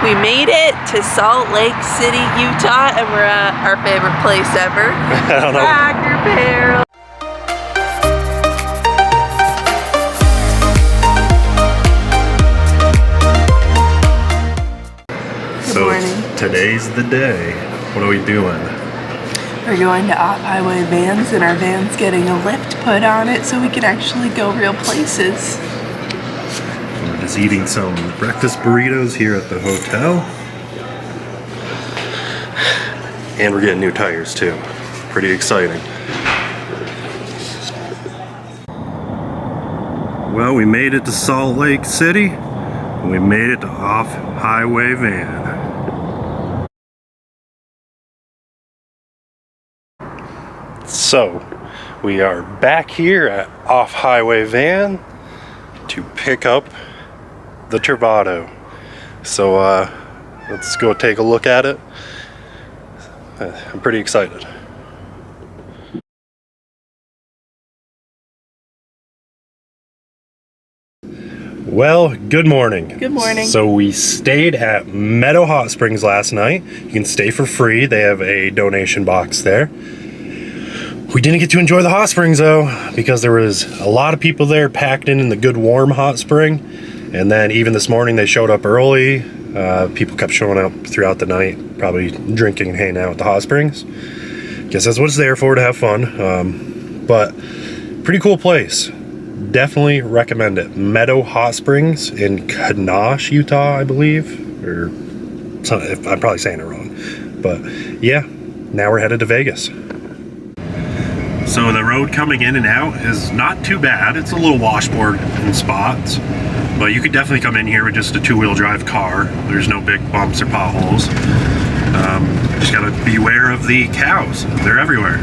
We made it to Salt Lake City, Utah, and we're at our favorite place ever, Cracker Barrel. So today's the day. What are we doing? We're going to off-highway vans, and our van's getting a lift put on it so we can actually go real places. We're just eating some breakfast burritos here at the hotel. And we're getting new tires too. Pretty exciting. Well, we made it to Salt Lake City, and we made it to off-highway van. So, we are back here at off-highway van to pick up the Travado. So, let's go take a look at it. I'm pretty excited. Well, good morning. Good morning. So we stayed at Meadow Hot Springs last night. You can stay for free. They have a donation box there. We didn't get to enjoy the hot springs though, because there was a lot of people there packed in the good warm hot spring. And then even this morning they showed up early. People kept showing up throughout the night, probably drinking and hanging out at the hot springs. Guess that's what it's there for, to have fun. But pretty cool place. Definitely recommend it. Meadow Hot Springs in Kanosh, Utah, I believe. Or something, I'm probably saying it wrong. But yeah, now we're headed to Vegas. So the road coming in and out is not too bad. It's a little washboard in spots, but you could definitely come in here with just a two-wheel drive car. There's no big bumps or potholes. Just gotta beware of the cows. They're everywhere.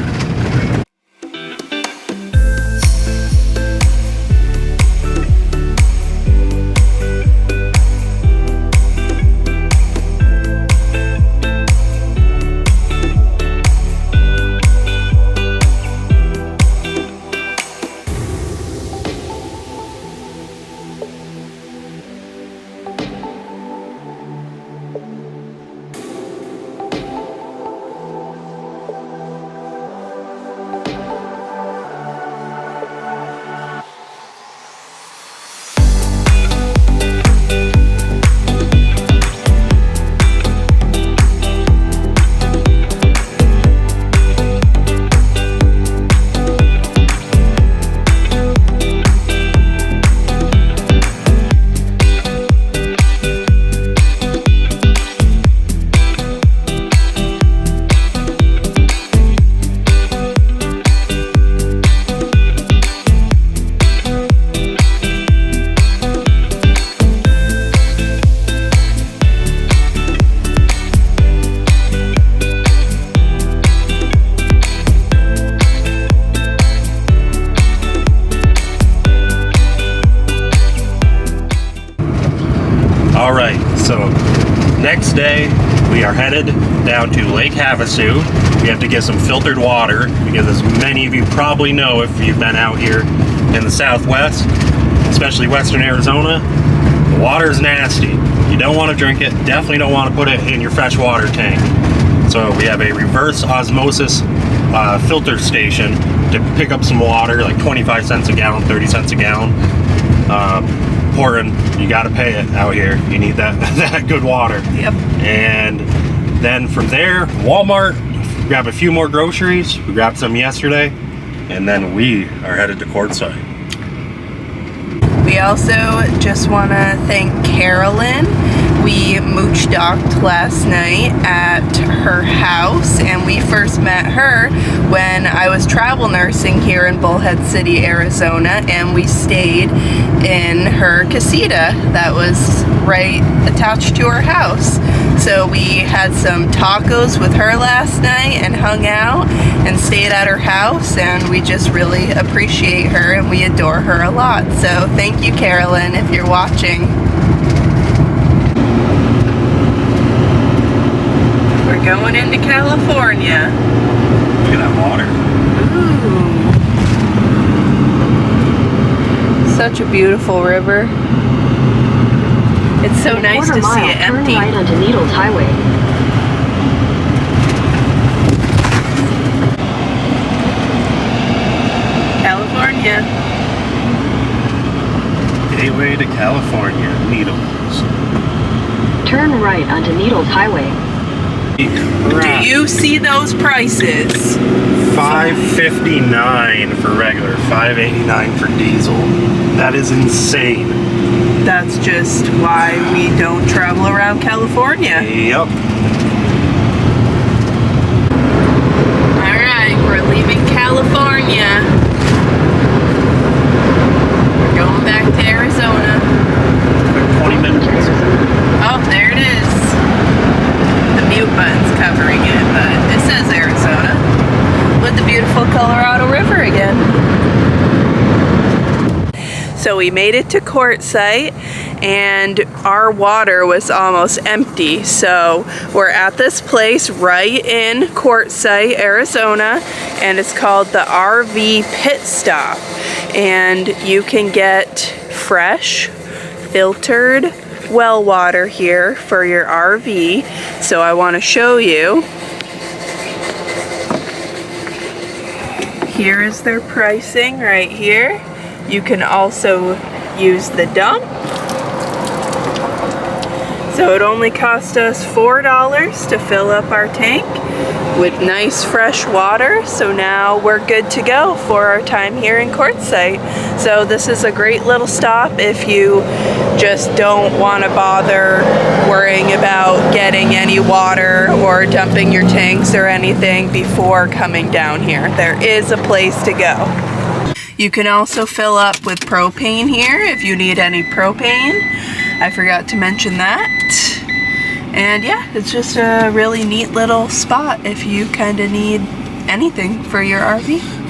Alright, so next day we are headed down to Lake Havasu. We have to get some filtered water because, as many of you probably know if you've been out here in the Southwest, especially Western Arizona, the water is nasty. You don't want to drink it, definitely don't want to put it in your fresh water tank. So we have a reverse osmosis filter station to pick up some water, like 25 cents a gallon, 30 cents a gallon. Important, you got to pay it out here. You need that good water. Yep. And then from there, Walmart, grab a few more groceries. We grabbed some yesterday, and then we are headed to Quartzsite. We also just want to thank Carolyn. We mooch docked last night at her house, and we first met her when I was travel nursing here in Bullhead City, Arizona, and we stayed in her casita that was right attached to her house. So we had some tacos with her last night and hung out and stayed at her house, and we just really appreciate her and we adore her a lot. So thank you, Carolyn, if you're watching. We're going into California. Look at that water. Ooh. Such a beautiful river. It's so nice to see it empty. Turn right onto Needles Highway. California. Gateway to California, Needles. Turn right onto Needles Highway. Do you see those prices? $5.59 for regular, $5.89 for diesel. That is insane. That's just why we don't travel around California. Yep. Alright, we're leaving California. We're going back to Arizona. Like 20 minutes. Oh, there it is. The mute button's covering it, but it says Arizona. With the beautiful Colorado River again. So we made it to Quartzsite, and our water was almost empty. So we're at this place right in Quartzsite, Arizona, and it's called the RV Pit Stop. And you can get fresh, filtered well water here for your RV. So I want to show you. Here is their pricing right here. You can also use the dump. So it only cost us $4 to fill up our tank with nice fresh water. So now we're good to go for our time here in Quartzsite. So this is a great little stop if you just don't want to bother worrying about getting any water or dumping your tanks or anything before coming down here. There is a place to go. You can also fill up with propane here if you need any propane. I forgot to mention that. And yeah, it's just a really neat little spot if you kind of need anything for your RV.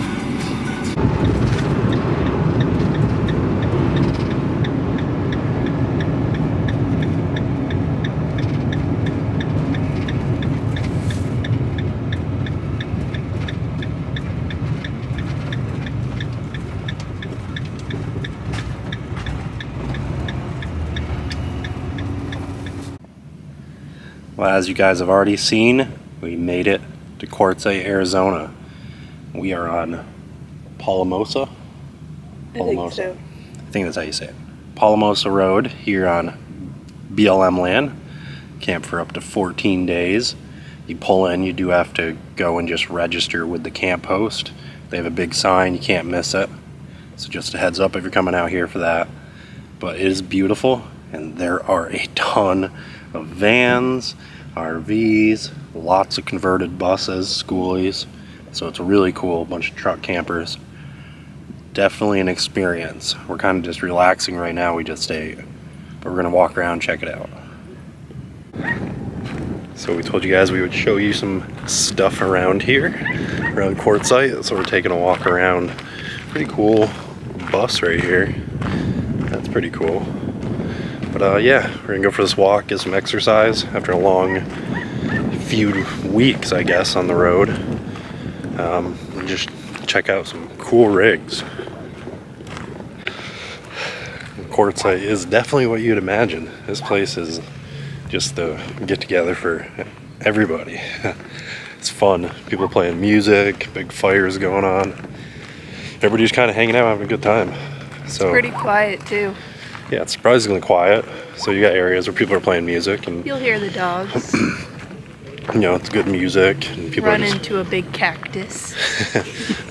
Well, as you guys have already seen, we made it to Quartzsite, Arizona. We are on Palomosa? I think so. I think that's how you say it. Palomosa Road here on BLM land. Camp for up to 14 days. You pull in, you do have to go and just register with the camp host. They have a big sign, you can't miss it. So just a heads up if you're coming out here for that. But it is beautiful, and there are a ton of vans, RVs, lots of converted buses, schoolies. So it's a really cool bunch of truck campers. Definitely an experience. We're kind of just relaxing right now, we just ate. But we're gonna walk around, check it out. So we told you guys we would show you some stuff around here, around Quartzsite. So we're taking a walk around. Pretty cool bus right here. That's pretty cool. But yeah, we're gonna go for this walk, get some exercise after a long few weeks, I guess, on the road. And just check out some cool rigs. Quartzsite is definitely what you'd imagine. This place is just the get together for everybody. It's fun. People are playing music, big fires going on. Everybody's kind of hanging out, having a good time. So It's pretty quiet too. yeah, it's surprisingly quiet. So you got areas where people are playing music, and You'll hear the dogs you know, it's good music, and people run are just into a big cactus.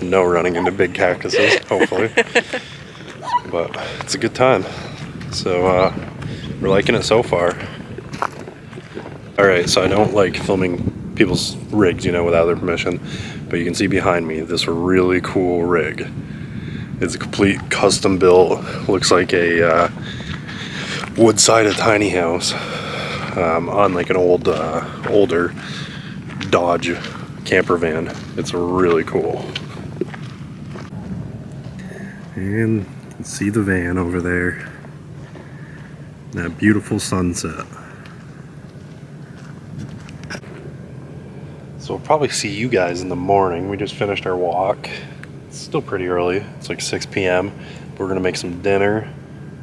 no running into big cactuses, hopefully. But it's a good time. So we're liking it so far. Alright, so I don't like filming people's rigs, you know, without their permission. But you can see behind me this really cool rig. It's a complete custom built, looks like a wood-sided tiny house on like an older Dodge camper van. It's really cool. And you can see the van over there. That beautiful sunset. So we'll probably see you guys in the morning. We just finished our walk. It's still pretty early. It's like 6 p.m. We're gonna make some dinner,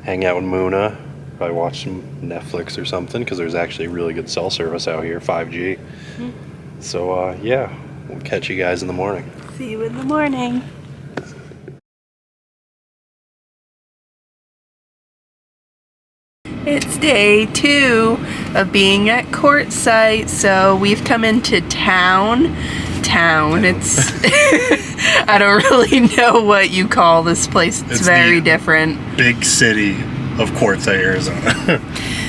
hang out with Muna, Probably watch some Netflix or something, because there's actually really good cell service out here, 5G. So yeah, we'll catch you guys in the morning. See you in the morning. It's day 2 of being at Quartzsite, so we've come into town. It's I don't really know what you call this place. It's very different. Big city of Quartzsite, Arizona.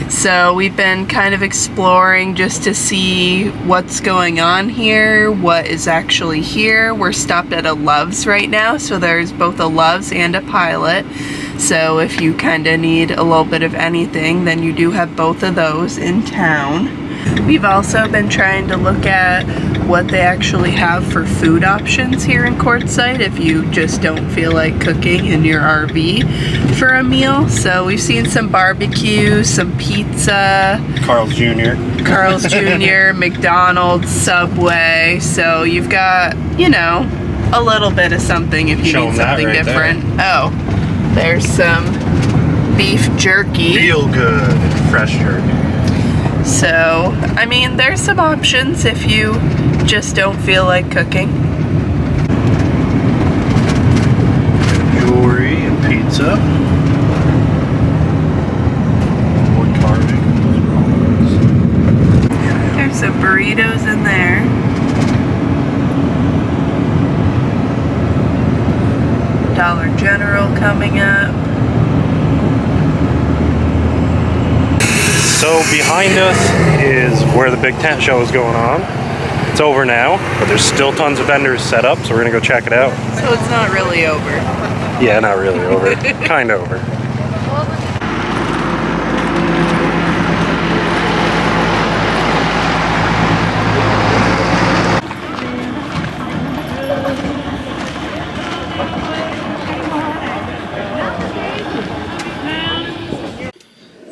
So we've been kind of exploring just to see what's going on here, what is actually here. We're stopped at a Love's right now, so there's both a Love's and a Pilot. So if you kind of need a little bit of anything, then you do have both of those in town. We've also been trying to look at what they actually have for food options here in Quartzsite if you just don't feel like cooking in your RV for a meal. So we've seen some barbecue, some pizza, Carl's Jr. McDonald's, Subway. So you've got, you know, a little bit of something if you need something right different. Oh, there's some beef jerky. Real good fresh jerky. So, I mean, there's some options if you just don't feel like cooking. Jewelry and pizza. Wood carving. There's some burritos in there. Dollar General coming up. So behind us is where the big tent show is going on. It's over now, but there's still tons of vendors set up, so we're gonna go check it out. So it's not really over. Yeah, not really over. Kinda over.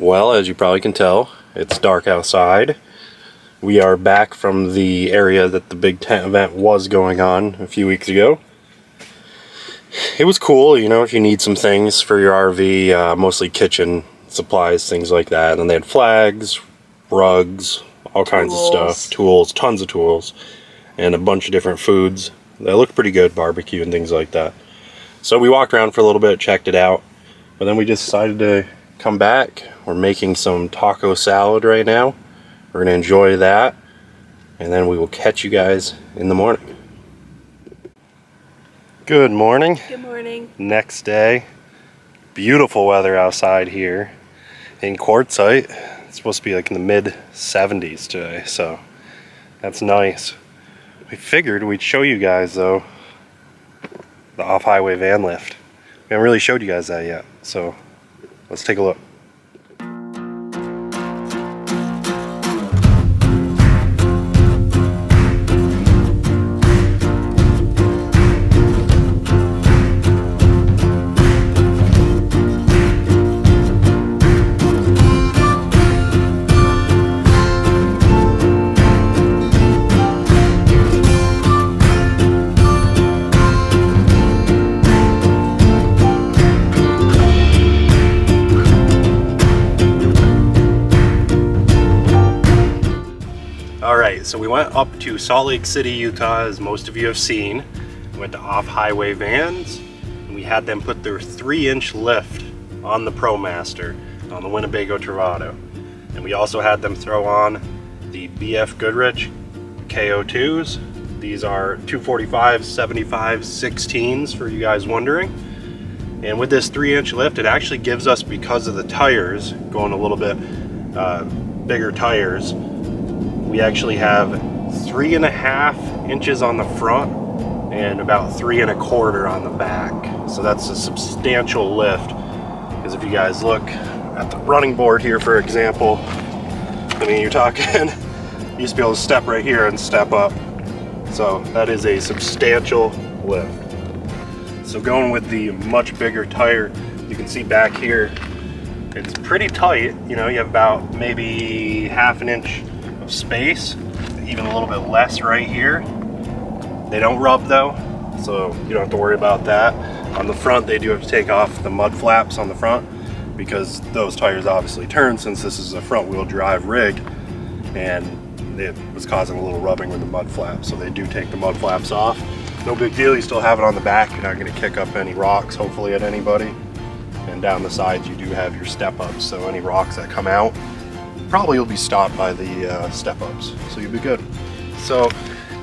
Well, as you probably can tell, it's dark outside. We are back from the area that the big tent event was going on a few weeks ago. It was cool, you know, if you need some things for your RV, mostly kitchen supplies, things like that. And then they had flags, rugs, all kinds of stuff, tools, tons of tools, and a bunch of different foods. They looked pretty good, barbecue and things like that. So we walked around for a little bit, checked it out, but then we just decided to come back. We're making some taco salad right now. We're gonna enjoy that, and then we will catch you guys in the morning. Good morning. Good morning. Next day. Beautiful weather outside here in Quartzsite. It's supposed to be like in the mid 70s today, so that's nice. We figured we'd show you guys though the off-highway van lift. We haven't really showed you guys that yet, so let's take a look. Alright, so we went up to Salt Lake City, Utah, as most of you have seen. We went to off-highway vans, and we had them put their 3-inch lift on the ProMaster, on the Winnebago Travado. And we also had them throw on the BF Goodrich KO2s. These are 245, 75, 16s for you guys wondering. And with this 3-inch lift, it actually gives us, because of the tires, going a little bit bigger tires, we actually have 3.5 inches on the front and about 3 1/4 on the back. So that's a substantial lift, because if you guys look at the running board here, for example, I mean, you're talking, you used to be able to step right here and step up. So that is a substantial lift. So going with the much bigger tire, you can see back here, it's pretty tight. You know, you have about maybe 1/2 inch of space, even a little bit less right here. They don't rub though, so you don't have to worry about that. On the front, they do have to take off the mud flaps on the front, because those tires obviously turn since this is a front wheel drive rig, and it was causing a little rubbing with the mud flaps. So they do take the mud flaps off. No big deal, you still have it on the back. You're not going to kick up any rocks, hopefully, at anybody. And down the sides you do have your step ups, so any rocks that come out probably will be stopped by the step ups, so you'll be good. So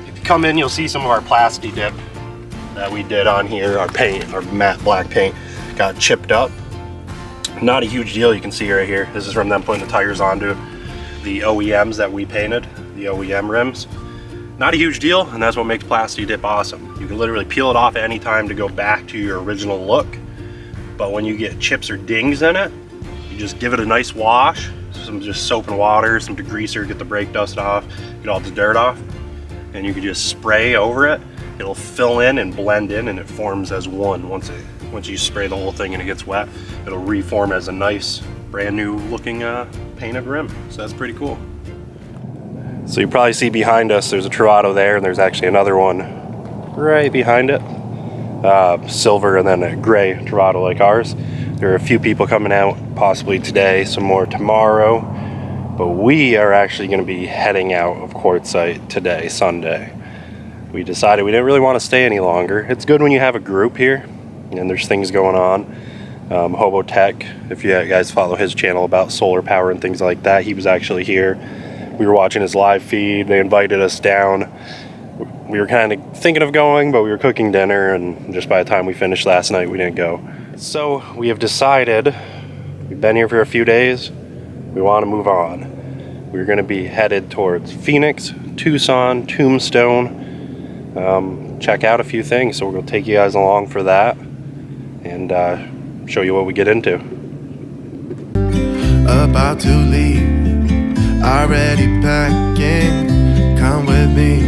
if you come in, you'll see some of our plasti dip that we did on here. Our paint, our matte black paint, got chipped up. Not a huge deal. You can see right here, this is from them putting the tires onto the OEMs that we painted, the OEM rims. Not a huge deal, and that's what makes plasti dip awesome. You can literally peel it off at any time to go back to your original look, but when you get chips or dings in it, you just give it a nice wash, some just soap and water, some degreaser, get the brake dust off, get all the dirt off, and you can just spray over it. It'll fill in and blend in, and it forms as one. Once you spray the whole thing and it gets wet, it'll reform as a nice brand new looking painted rim. So that's pretty cool. So you probably see behind us there's a Torado there, and there's actually another one right behind it, silver and then a gray Torado like ours. There are a few people coming out possibly today, some more tomorrow, but we are actually going to be heading out of Quartzsite today, Sunday. We decided we didn't really want to stay any longer. It's good when you have a group here and there's things going on. Hobo Tech, if you guys follow his channel about solar power and things like that, he was actually here. We were watching his live feed. They invited us down. We were kind of thinking of going, but we were cooking dinner, and just by the time we finished last night, we didn't go. So we have decided, we've been here for a few days, we want to move on. We're going to be headed towards Phoenix, Tucson, Tombstone, check out a few things. So we're going to take you guys along for that and show you what we get into. About to leave, already packing, come with me.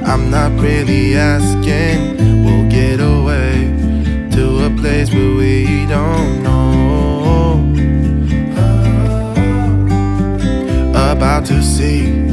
I'm not really asking, we'll get away to a place where we don't know. About to see